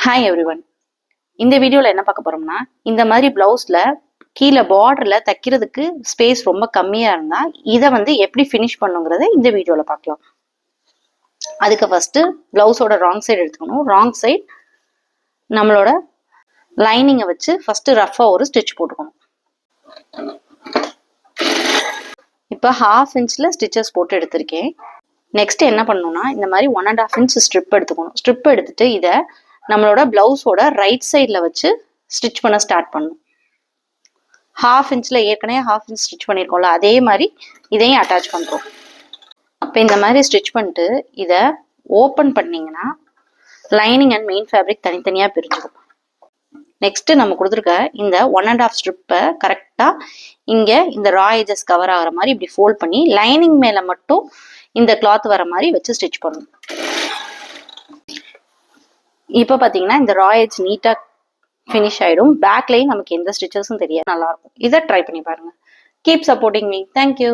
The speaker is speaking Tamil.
Hi everyone. இந்த வீடியோவில் என்ன பார்க்க போறோம்னா, இந்த மாதிரி பிளவுஸ்ல கீழே பார்டர்ல தைக்கிறதுக்கு ஸ்பேஸ் ரொம்ப கம்மியா இருந்தா இதை எப்படி ஃபினிஷ் பண்ணுங்கிறத இந்த வீடியோல பார்க்கலாம். அதுக்கு ஃபர்ஸ்ட் பிளவுஸோட ராங் சைடு எடுத்துக்கணும். ராங் சைடு நம்மளோட லைனிங்கை வச்சு ஃபர்ஸ்ட் ரஃபா ஒரு ஸ்டிச் போட்டுக்கணும். இப்போ 1/2 இன்ச்ல ஸ்டிச்சஸ் போட்டு எடுத்திருக்கேன். நெக்ஸ்ட் என்ன பண்ணணும்னா, இந்த மாதிரி 1.5 இன்ச் ஸ்ட்ரிப் எடுத்துக்கணும். ஸ்ட்ரிப் எடுத்துட்டு இதை நம்மளோட பிளவுஸோட ரைட் சைடில் வச்சு ஸ்டிச் பண்ண ஸ்டார்ட் பண்ணணும். 1/2 இன்ச்சில் ஏற்கனவே 1/2 இன்ச் ஸ்டிச் பண்ணியிருக்கோம்ல, அதே மாதிரி இதையும் அட்டாச் பண்ணுறோம். அப்போ இந்த மாதிரி ஸ்டிச் பண்ணிட்டு இதை ஓப்பன் பண்ணிங்கன்னா லைனிங் அண்ட் மெயின் ஃபேப்ரிக் தனித்தனியாக பிரிஞ்சிடும். நெக்ஸ்ட் நம்ம கொடுத்துருக்க இந்த 1.5 ஸ்ட்ரிப்பை கரெக்டாக இங்கே இந்த ரா எஜஸ் கவர் ஆகிற மாதிரி இப்படி ஃபோல்ட் பண்ணி லைனிங் மேலே மட்டும் இந்த கிளாத் வர மாதிரி வச்சு ஸ்டிச் பண்ணணும். இப்போ பார்த்தீங்கன்னா இந்த ரா எஜ் நீட்டாக ஃபினிஷ் ஆகிடும். பேக்லையும் நமக்கு எந்த ஸ்டிச்சஸும் தெரியாது, நல்லாயிருக்கும். இதை ட்ரை பண்ணி பாருங்கள். Keep supporting me. தேங்க்யூ.